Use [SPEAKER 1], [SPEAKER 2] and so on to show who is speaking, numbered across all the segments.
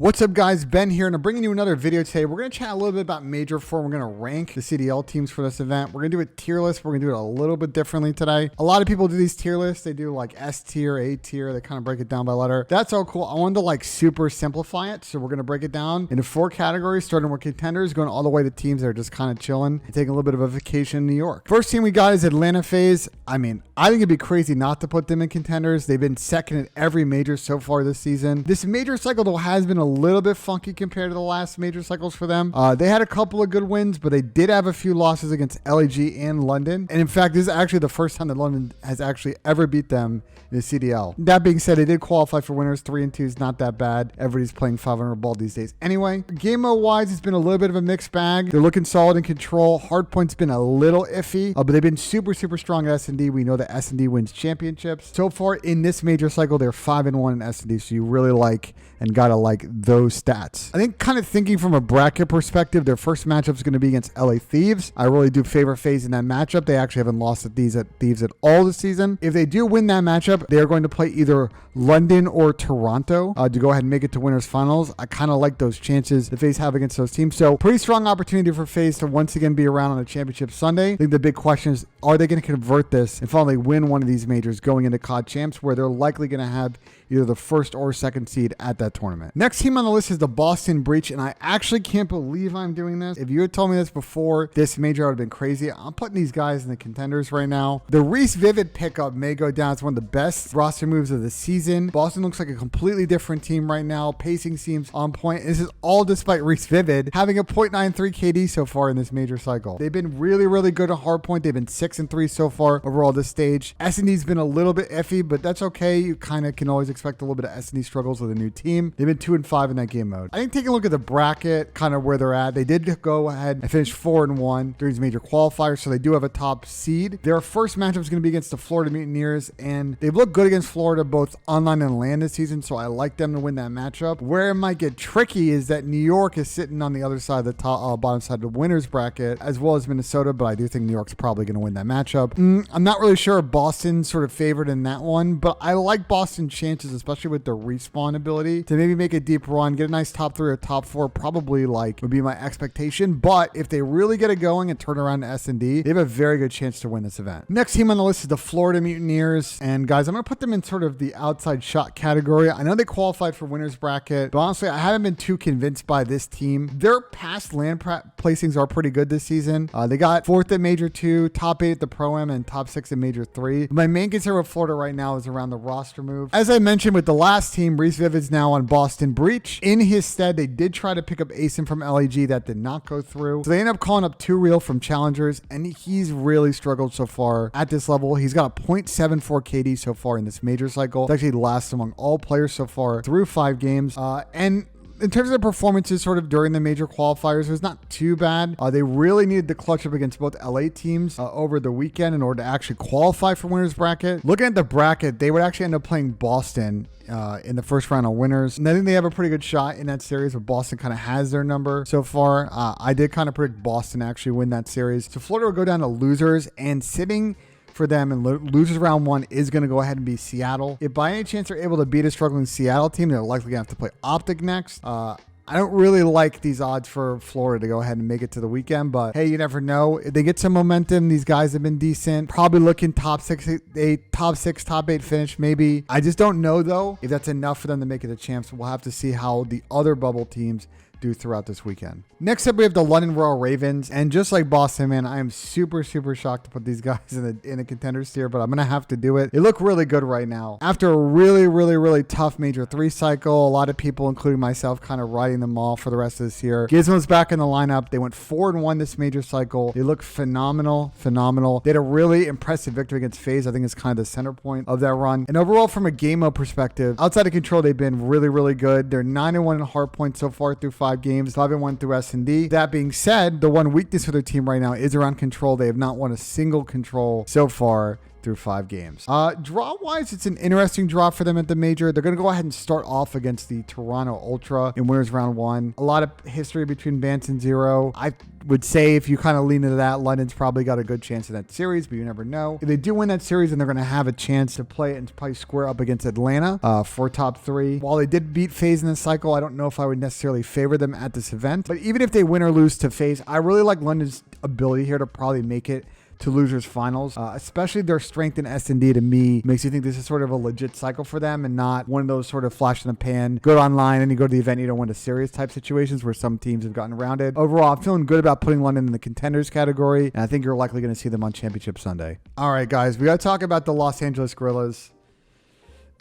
[SPEAKER 1] What's up, guys? Ben here, and I'm bringing you another video today. We're going to chat a little bit about Major 4. We're going to rank the CDL teams for this event. We're going to do a tier list. We're going to do it a little bit differently today. A lot of people do these tier lists. They do like S tier, A tier. They kind of break it down by letter. That's all cool. I wanted to like super simplify it, so we're going to break it down into 4 categories, starting with contenders, going all the way to teams that are just kind of chilling and taking a little bit of a vacation in New York. First team we got is Atlanta FaZe. I mean, I think it'd be crazy not to put them in contenders. They've been second in every major so far this season. This major cycle, though, has been a little bit funky compared to the last major cycles for them. They had a couple of good wins, but they did have a few losses against LEG and London. And in fact, this is actually the first time that London has actually ever beat them in the CDL. That being said, they did qualify for winners. 3-2 is not that bad. Everybody's playing 500 ball these days. Anyway, game mode wise, it's been a little bit of a mixed bag. They're looking solid in control. Hardpoint's been a little iffy, but they've been super strong at S&D. We know that S&D wins championships. So far in this major cycle, they're 5-1 in S&D. So you really like and gotta like those stats. I think kind of thinking from a bracket perspective, their first matchup is going to be against LA Thieves. I really do favor FaZe in that matchup. They actually haven't lost at Thieves at all this season. If they do win that matchup, they are going to play either London or Toronto to go ahead and make it to winners finals. I kind of like those chances the FaZe have against those teams. So pretty strong opportunity for FaZe to once again be around on a championship Sunday. I think the big question is, are they going to convert this and finally win one of these majors going into COD champs, where they're likely going to have either the first or second seed at that tournament. Next team on the list is the Boston Breach, and I actually can't believe I'm doing this. If you had told me this before this major, I would have been crazy. I'm putting these guys in the contenders right now. The Reese Vivid pickup may go down as one of the best roster moves of the season. Boston looks like a completely different team right now. Pacing seems on point. This is all despite Reese Vivid having a .93 KD so far in this major cycle. They've been really good at hardpoint. They've been 6-3 so far overall this stage. S&D's been a little bit iffy, but that's okay. You kind of can always expect a little bit of S&D struggles with a new team. They've been 2-5 in that game mode. I think taking a look at the bracket, kind of where they're at, they did go ahead and finish 4-1 during these major qualifiers, so they do have a top seed. Their first matchup is going to be against the Florida Mutineers, and they've looked good against Florida both online and land this season, so I like them to win that matchup. Where it might get tricky is that New York is sitting on the other side of the top, bottom side of the winners bracket, as well as Minnesota, but I do think New York's probably going to win that matchup. I'm not really sure if Boston's sort of favored in that one, but I like Boston's chances, especially with the respawn ability, to maybe make a deep run, get a nice top 3 or top 4, probably like would be my expectation. But if they really get it going and turn around to S&D, they have a very good chance to win this event. Next team on the list is the Florida Mutineers, and guys, I'm going to put them in sort of the outside shot category. I know they qualified for winners bracket, but honestly, I haven't been too convinced by this team. Their past land placings are pretty good this season. They got 4th at Major 2, top 8 at the Pro-Am, and top 6 at Major 3. My main concern with Florida right now is around the roster move. As I mentioned with the last team, Reese Vivid's now on Boston Breach. In his stead, they did try to pick up Asen from LEG. That did not go through. So they ended up calling up 2 Real from Challengers, and he's really struggled so far at this level. He's got a .74 KD so far in this major cycle. It's actually last among all players so far through 5 games. And in terms of their performances sort of during the major qualifiers, it was not too bad. They really needed to clutch up against both LA teams over the weekend in order to actually qualify for winners bracket. Looking at the bracket, they would actually end up playing Boston in the first round of winners. And I think they have a pretty good shot in that series, but Boston kind of has their number so far. I did kind of predict Boston to actually win that series. So Florida will go down to losers, and sitting for them and losers round 1 is going to go ahead and be Seattle. If by any chance they're able to beat a struggling Seattle team, they're likely going to have to play OpTic next. I don't really like these odds for Florida to go ahead and make it to the weekend, but hey, you never know. If they get some momentum, these guys have been decent. Probably looking top 6, top 8 finish, maybe. I just don't know, though, if that's enough for them to make it a champs. We'll have to see how the other bubble teams do throughout this weekend. Next up, we have the London Royal Ravens, and just like Boston, man, I am super shocked to put these guys in the contenders tier, but I'm gonna have to do it. They look really good right now. After a really tough Major 3 cycle, a lot of people, including myself, kind of writing them off for the rest of this year. Gizmo's back in the lineup. They went 4-1 this major cycle. They look phenomenal. They had a really impressive victory against FaZe. I think it's kind of the center point of that run. And overall, from a game mode perspective, outside of control, they've been really good. They're 9-1 in hardpoint so far through 5 games, 5-1 through S&D. That being said, the one weakness for their team right now is around control. They have not won a single control so far through 5 games. Draw-wise, it's an interesting draw for them at the major. They're going to go ahead and start off against the Toronto Ultra in winners round 1. A lot of history between Vance and Zero. I would say if you kind of lean into that, London's probably got a good chance in that series, but you never know. If they do win that series, then they're going to have a chance to play it and probably square up against Atlanta for top 3. While they did beat FaZe in this cycle, I don't know if I would necessarily favor them at this event. But even if they win or lose to FaZe, I really like London's ability here to probably make it to losers finals, especially their strength in S&D. To me makes you think this is sort of a legit cycle for them and not one of those sort of flash in the pan, go online and you go to the event, you don't win a series type situations where some teams have gotten rounded. Overall, I'm feeling good about putting London in the contenders category, and I think you're likely going to see them on Championship Sunday. All right, guys, we got to talk about the Los Angeles Guerrillas.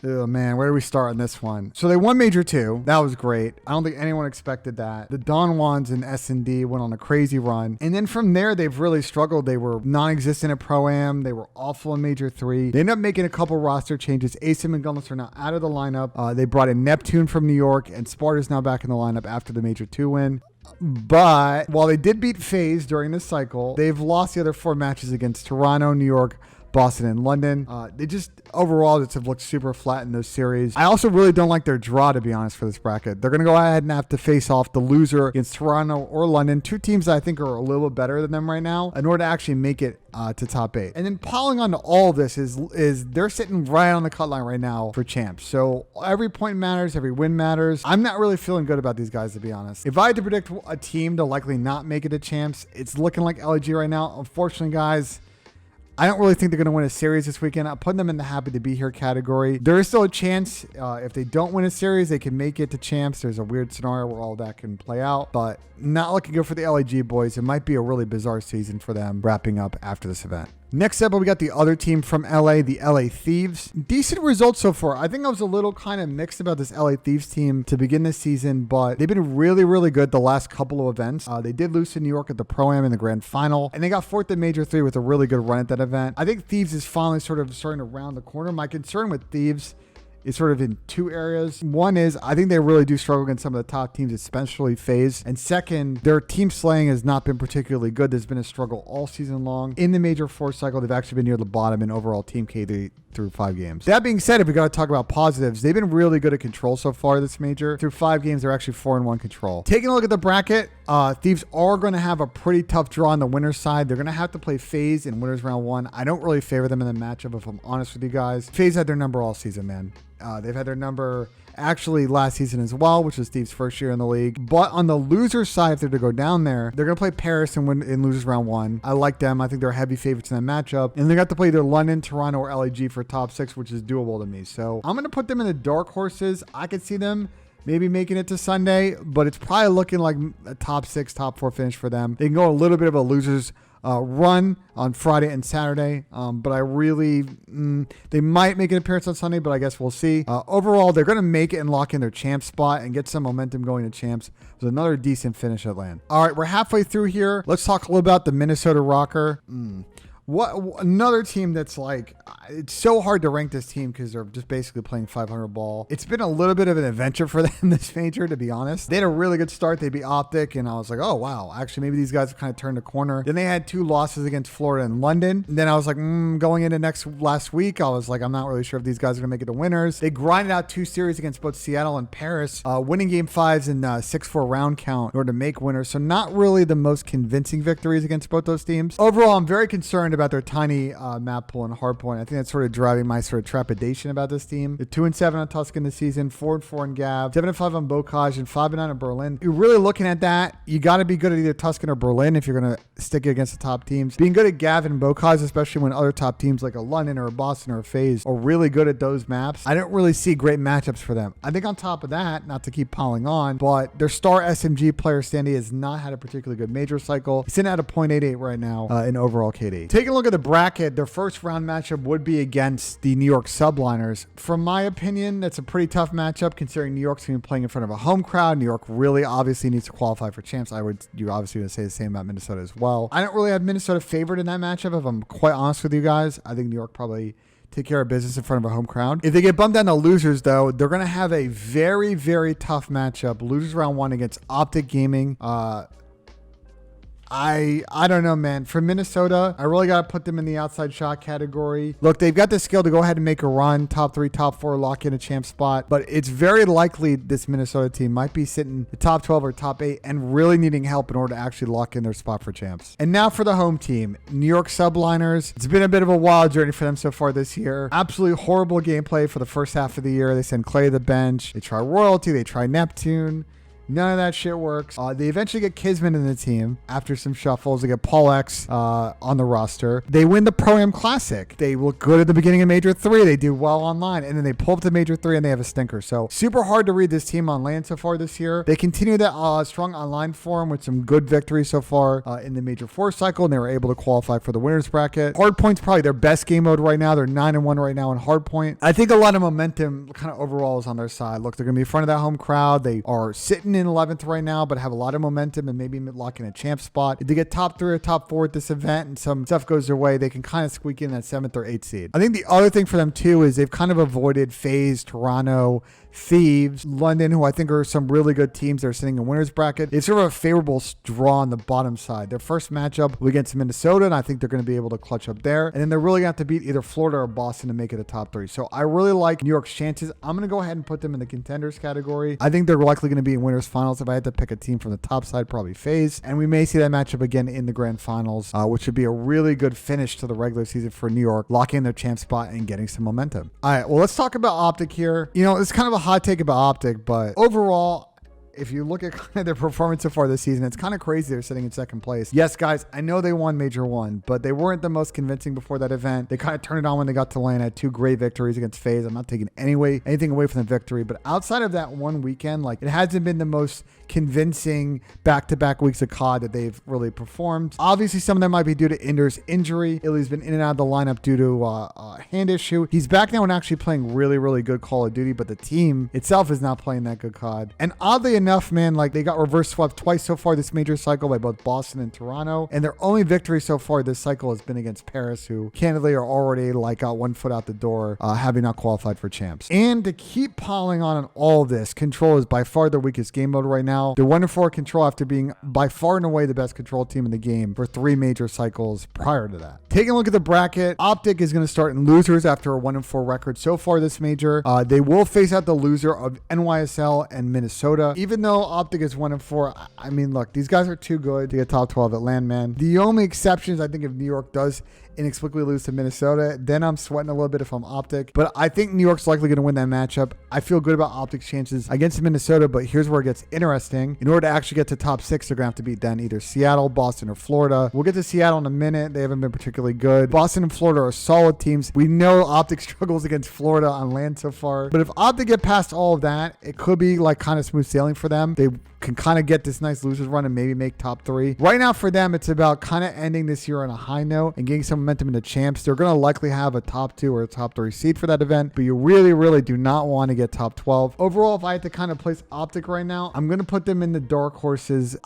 [SPEAKER 1] Oh man, where do we start on this one? So they won Major 2. That was great. I don't think anyone expected that. The Don Juans and S&D went on a crazy run. And then from there, they've really struggled. They were non-existent at Pro-Am. They were awful in Major 3. They ended up making a couple roster changes. Asim and Gunless are now out of the lineup. They brought in Neptune from New York, and Sparta's now back in the lineup after the Major 2 win. But while they did beat FaZe during this cycle, they've lost the other 4 matches against Toronto, New York, Boston, and London. They just overall just have looked super flat in those series. I also really don't like their draw, to be honest, for this bracket. They're going to go ahead and have to face off the loser against Toronto or London, 2 teams that I think are a little bit better than them right now, in order to actually make it to top 8. And then piling onto all of this is they're sitting right on the cut line right now for champs. So every point matters, every win matters. I'm not really feeling good about these guys, to be honest. If I had to predict a team to likely not make it to champs, it's looking like LG right now. Unfortunately, guys, I don't really think they're going to win a series this weekend. I'm putting them in the happy to be here category. There is still a chance if they don't win a series, they can make it to champs. There's a weird scenario where all that can play out, but not looking good for the LAG boys. It might be a really bizarre season for them wrapping up after this event. Next up, we got the other team from LA, the LA Thieves. Decent results so far. I think I was a little kind of mixed about this LA Thieves team to begin this season, but they've been really, really good the last couple of events. They did lose to New York at the Pro-Am in the grand final, and they got 4th at Major 3 with a really good run at that event. I think Thieves is finally sort of starting to round the corner. My concern with Thieves is sort of in 2 areas. One is I think they really do struggle against some of the top teams, especially FaZe. And second, their team slaying has not been particularly good. There's been a struggle all season long. In the Major 4 cycle, they've actually been near the bottom in overall team KD through 5 games. That being said, if we got to talk about positives, they've been really good at control so far this major. Through 5 games, they're actually 4-1 control. Taking a look at the bracket, Thieves are going to have a pretty tough draw on the winner's side. They're going to have to play FaZe in winners round 1. I don't really favor them in the matchup, if I'm honest with you guys. FaZe had their number all season, man. They've had their number actually last season as well, which was Steve's first year in the league. But on the loser side, if they're to go down there, they're going to play Paris and win in losers round 1. I like them. I think they're heavy favorites in that matchup. And they got to play either London, Toronto, or LAG for top 6, which is doable to me. So I'm going to put them in the dark horses. I could see them maybe making it to Sunday, but it's probably looking like a top 6, top 4 finish for them. They can go a little bit of a losers run on Friday and Saturday, but I really they might make an appearance on Sunday, but I guess we'll see. Overall, they're going to make it and lock in their champ spot and get some momentum going to champs. It was another decent finish at LAN. All right, we're halfway through here. Let's talk a little about the Minnesota RØKKR. What another team that's like, it's so hard to rank this team because they're just basically playing 500 ball. It's been a little bit of an adventure for them this major, to be honest. They had a really good start. They beat OpTic, and I was like, oh, wow. Actually, maybe these guys have kind of turned a corner. Then they had 2 losses against Florida and London. And then I was like, going into last week, I was like, I'm not really sure if these guys are going to make it the winners. They grinded out 2 series against both Seattle and Paris, winning game 5s in 6-4 round count in order to make winners. So not really the most convincing victories against both those teams. Overall, I'm very concerned about their tiny map pool and hard point. I think that's sort of driving my sort of trepidation about this team. They're 2-7 on Tuscan this season, 4-4 on Gav, 7-5 on Bocage, and 5-9 on Berlin. You're really looking at that. You got to be good at either Tuscan or Berlin if you're going to stick it against the top teams. Being good at Gav and Bocage, especially when other top teams like a London or a Boston or a FaZe are really good at those maps, I don't really see great matchups for them. I think on top of that, not to keep piling on, but their star SMG player Standy has not had a particularly good major cycle. He's sitting at a 0.88 right now in overall KD. Taking a look at the bracket, their first round matchup would be against the New York Subliners. From my opinion, that's a pretty tough matchup considering New York's going to be playing in front of a home crowd. New York really obviously needs to qualify for champs. You're obviously going to say the same about Minnesota as well. I don't really have Minnesota favored in that matchup, if I'm quite honest with you guys. I think New York probably take care of business in front of a home crowd. If they get bumped down to losers, though, they're going to have a very, very tough matchup. Losers round 1 against OpTic Gaming. I don't know, man. For Minnesota, I really got to put them in the outside shot category. Look, they've got the skill to go ahead and make a run, top 3, top 4, lock in a champ spot. But it's very likely this Minnesota team might be sitting the top 12 or top 8 and really needing help in order to actually lock in their spot for champs. And now for the home team, New York Subliners. It's been a bit of a wild journey for them so far this year. Absolutely horrible gameplay for the first half of the year. They send Clay to the bench. They try Royalty. They try Neptune. None of that shit works. They eventually get Kismet in the team after some shuffles. They get Paul X on the roster. They win the Pro-Am Classic. They look good at the beginning of Major 3. They do well online. And then they pull up to Major 3 and they have a stinker. So super hard to read this team on land so far this year. They continue that strong online form with some good victories so far in the Major 4 cycle. And they were able to qualify for the winners bracket. Hardpoint's probably their best game mode right now. They're 9-1 right now in Hardpoint. I think a lot of momentum kind of overall is on their side. Look, they're going to be in front of that home crowd. They are sitting in 11th right now, but have a lot of momentum and maybe lock in a champ spot. If they get top 3 or top 4 at this event and some stuff goes their way, they can kind of squeak in that 7th or 8th seed. I think the other thing for them too is they've kind of avoided FaZe, Toronto, Thieves, London, who I think are some really good teams that are sitting in winners bracket. It's sort of a favorable draw on the bottom side. Their first matchup will be against Minnesota, and I think they're going to be able to clutch up there. And then they're really going to have to beat either Florida or Boston to make it a top 3. So I really like New York's chances. I'm going to go ahead and put them in the contenders category. I think they're likely going to be in winners finals. If I had to pick a team from the top side, probably FaZe. And we may see that matchup again in the grand finals, which would be a really good finish to the regular season for New York, locking in their champ spot and getting some momentum. All right, well, let's talk about OpTic here. You know, it's kind of a hot take about OpTic, but overall, if you look at kind of their performance so far this season, it's kind of crazy they're sitting in second place. Yes, guys, I know they won Major 1, but they weren't the most convincing before that event. They kind of turned it on when they got to LAN, had 2 great victories against FaZe. I'm not taking anything away from the victory, but outside of that one weekend, like, it hasn't been the most convincing back-to-back weeks of COD that they've really performed. Obviously, some of them might be due to Inder's injury. Illy's been in and out of the lineup due to a hand issue. He's back now and actually playing really, really good Call of Duty, but the team itself is not playing that good COD. And oddly enough, man, like, they got reverse swept twice so far this major cycle by both Boston and Toronto, and their only victory so far this cycle has been against Paris, who candidly are already like got 1 foot out the door, having not qualified for champs. And to keep piling on all of this, Control is by far their weakest game mode right now. They're 1-4 Control after being by far and away the best Control team in the game for 3 major cycles prior to that. Taking a look at the bracket, OpTic is going to start in losers after a 1-4 record so far this major. They will face out the loser of NYSL and Minnesota. Even though OpTic is 1-4, I mean, look, these guys are too good to get top 12 at LAN, man. The only exceptions, I think, if New York does inexplicably lose to Minnesota, then I'm sweating a little bit if I'm OpTic. But I think New York's likely going to win that matchup. I feel good about OpTic's chances against Minnesota, but here's where it gets interesting. In order to actually get to top 6, they're going to have to beat then either Seattle, Boston, or Florida. We'll get to Seattle in a minute. They haven't been particularly good. Boston and Florida are solid teams. We know OpTic struggles against Florida on land so far. But if OpTic get past all of that, it could be like kind of smooth sailing for them. They can kind of get this nice losers run and maybe make top 3. Right now for them, it's about kind of ending this year on a high note and getting some momentum into champs. They're going to likely have a top 2 or a top 3 seed for that event, but you really, really do not want to get top 12. Overall, if I had to kind of place OpTic right now, I'm going to put them in the dark horses.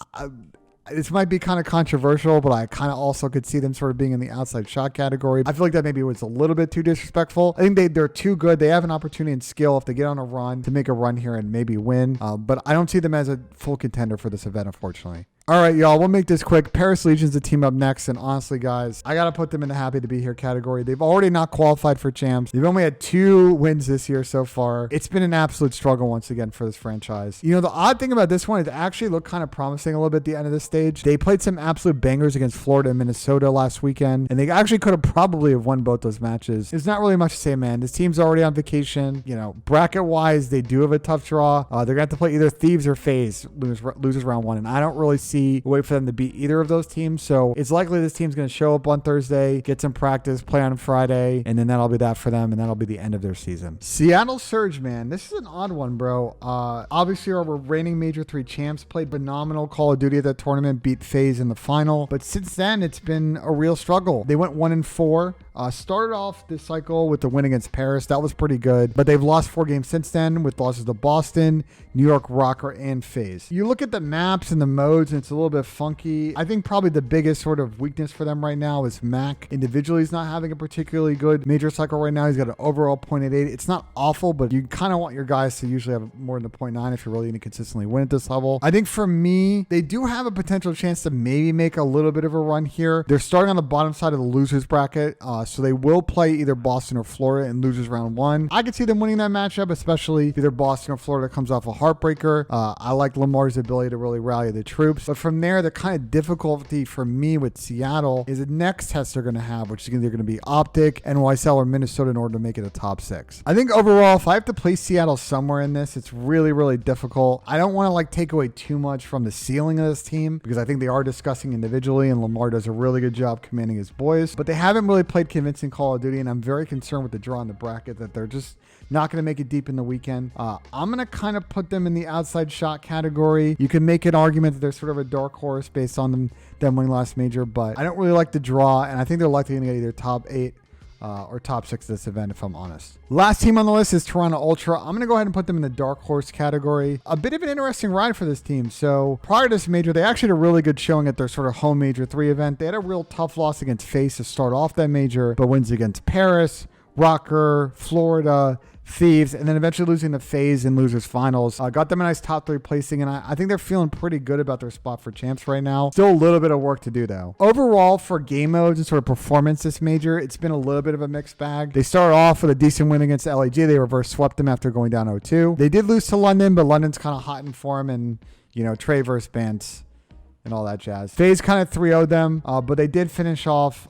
[SPEAKER 1] This might be kind of controversial, but I kind of also could see them sort of being in the outside shot category. I feel like that maybe was a little bit too disrespectful. I think they're too good. They have an opportunity and skill if they get on a run to make a run here and maybe win. But I don't see them as a full contender for this event, unfortunately. All right, y'all, we'll make this quick. Paris Legion's the team up next, and honestly, guys, I got to put them in the happy to be here category. They've already not qualified for champs. They've only had 2 wins this year so far. It's been an absolute struggle once again for this franchise. You know, the odd thing about this one is it actually looked kind of promising a little bit at the end of the stage. They played some absolute bangers against Florida and Minnesota last weekend, and they actually could have probably have won both those matches. There's not really much to say, man. This team's already on vacation. You know, bracket-wise, they do have a tough draw. They're going to have to play either Thieves or FaZe, losers round 1, and I don't really see a way for them to beat either of those teams. So it's likely this team's going to show up on Thursday, get some practice, play on Friday, and then that'll be that for them, and that'll be the end of their season. Seattle Surge, man. This is an odd one, bro. Obviously, our reigning Major 3 champs played phenomenal Call of Duty at that tournament, beat FaZe in the final. But since then, it's been a real struggle. They went 1-4 Started off this cycle with the win against Paris. That was pretty good, but they've lost 4 games since then with losses to Boston, New York, RØKKR, and FaZe. You look at the maps and the modes, and it's a little bit funky. I think probably the biggest sort of weakness for them right now is Mac. Individually, he's not having a particularly good major cycle right now. He's got an overall 0.88. It's not awful, but you kind of want your guys to usually have more than a 0.9 if you're really going to consistently win at this level. I think for me, they do have a potential chance to maybe make a little bit of a run here. They're starting on the bottom side of the losers bracket, so they will play either Boston or Florida in losers round 1. I could see them winning that matchup, especially if either Boston or Florida comes off a heartbreaker. I like Lamar's ability to really rally the troops, but from there, the kind of difficulty for me with Seattle is the next test they're going to have, which is either going to be OpTic, NYSL, or Minnesota in order to make it a top 6. I think overall, if I have to place Seattle somewhere in this, it's really, really difficult. I don't want to like take away too much from the ceiling of this team because I think they are discussing individually, and Lamar does a really good job commanding his boys, but they haven't really played convincing Call of Duty, and I'm very concerned with the draw in the bracket that they're just not going to make it deep in the weekend. I'm going to kind of put them in the outside shot category. You can make an argument that they're sort of a dark horse based on them winning last major, but I don't really like the draw, and I think they're likely going to get either top 8 or top 6 this event, if I'm honest. Last team on the list is Toronto Ultra. I'm going to go ahead and put them in the dark horse category. A bit of an interesting ride for this team. So prior to this major, they actually had a really good showing at their sort of home major 3 event. They had a real tough loss against FaZe to start off that major, but wins against Paris, RØKKR, Florida, Thieves, and then eventually losing to FaZe in losers finals. Got them a nice top 3 placing, and I think they're feeling pretty good about their spot for champs right now. Still a little bit of work to do though. Overall, for game modes and sort of performance this major, it's been a little bit of a mixed bag. They started off with a decent win against LAG. They reverse swept them after going down 0-2. They did lose to London, but London's kind of hot in form, and you know, Trey versus Bance and all that jazz. FaZe kind of 3-0'd them, but they did finish off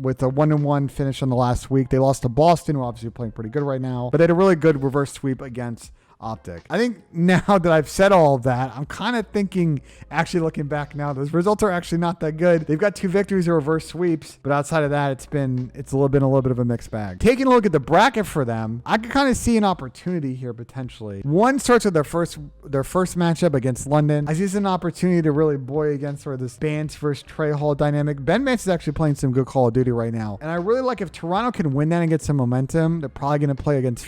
[SPEAKER 1] with a 1-1 finish on the last week. They lost to Boston, who obviously are playing pretty good right now, but they had a really good reverse sweep against OpTic. I think now that I've said all of that, I'm kind of thinking, actually looking back now, those results are actually not that good. They've got 2 victories or reverse sweeps, but outside of that, it's been a little bit of a mixed bag. Taking a look at the bracket for them, I could kind of see an opportunity here potentially. One starts with their first matchup against London. I see this as an opportunity to really boy against sort of this Bance versus Trey Hall dynamic. Ben Bance is actually playing some good Call of Duty right now, and I really like if Toronto can win that and get some momentum. They're probably going to play against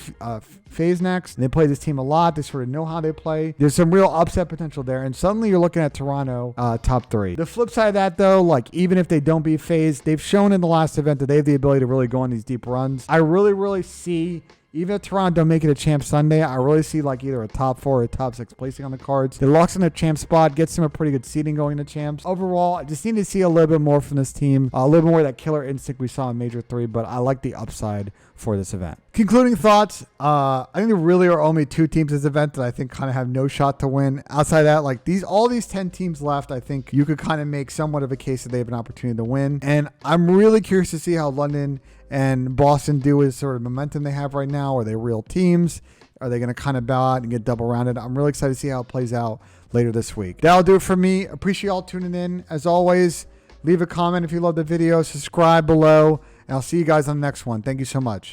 [SPEAKER 1] FaZe next. And they play this team a lot. They sort of know how they play. There's some real upset potential there, and suddenly you're looking at Toronto top 3. The flip side of that, though, like even if they don't beat FaZe, they've shown in the last event that they have the ability to really go on these deep runs. I really see, even if Toronto don't make it a champ Sunday, I really see like either a top 4 or a top 6 placing on the cards. It locks in their champ spot, gets them a pretty good seeding going to champs. Overall, I just need to see a little bit more from this team, a little more of that killer instinct we saw in Major 3, but I like the upside for this event. Concluding thoughts, I think there really are only 2 teams this event that I think kind of have no shot to win. Outside of that, like all these 10 teams left, I think you could kind of make somewhat of a case that they have an opportunity to win. And I'm really curious to see how London and Boston do with sort of momentum they have right now. Are they real teams? Are they going to kind of bow out and get double rounded? I'm really excited to see how it plays out later this week. That'll do it for me. Appreciate y'all tuning in. As always, leave a comment if you love the video, subscribe below, and I'll see you guys on the next one. Thank you so much.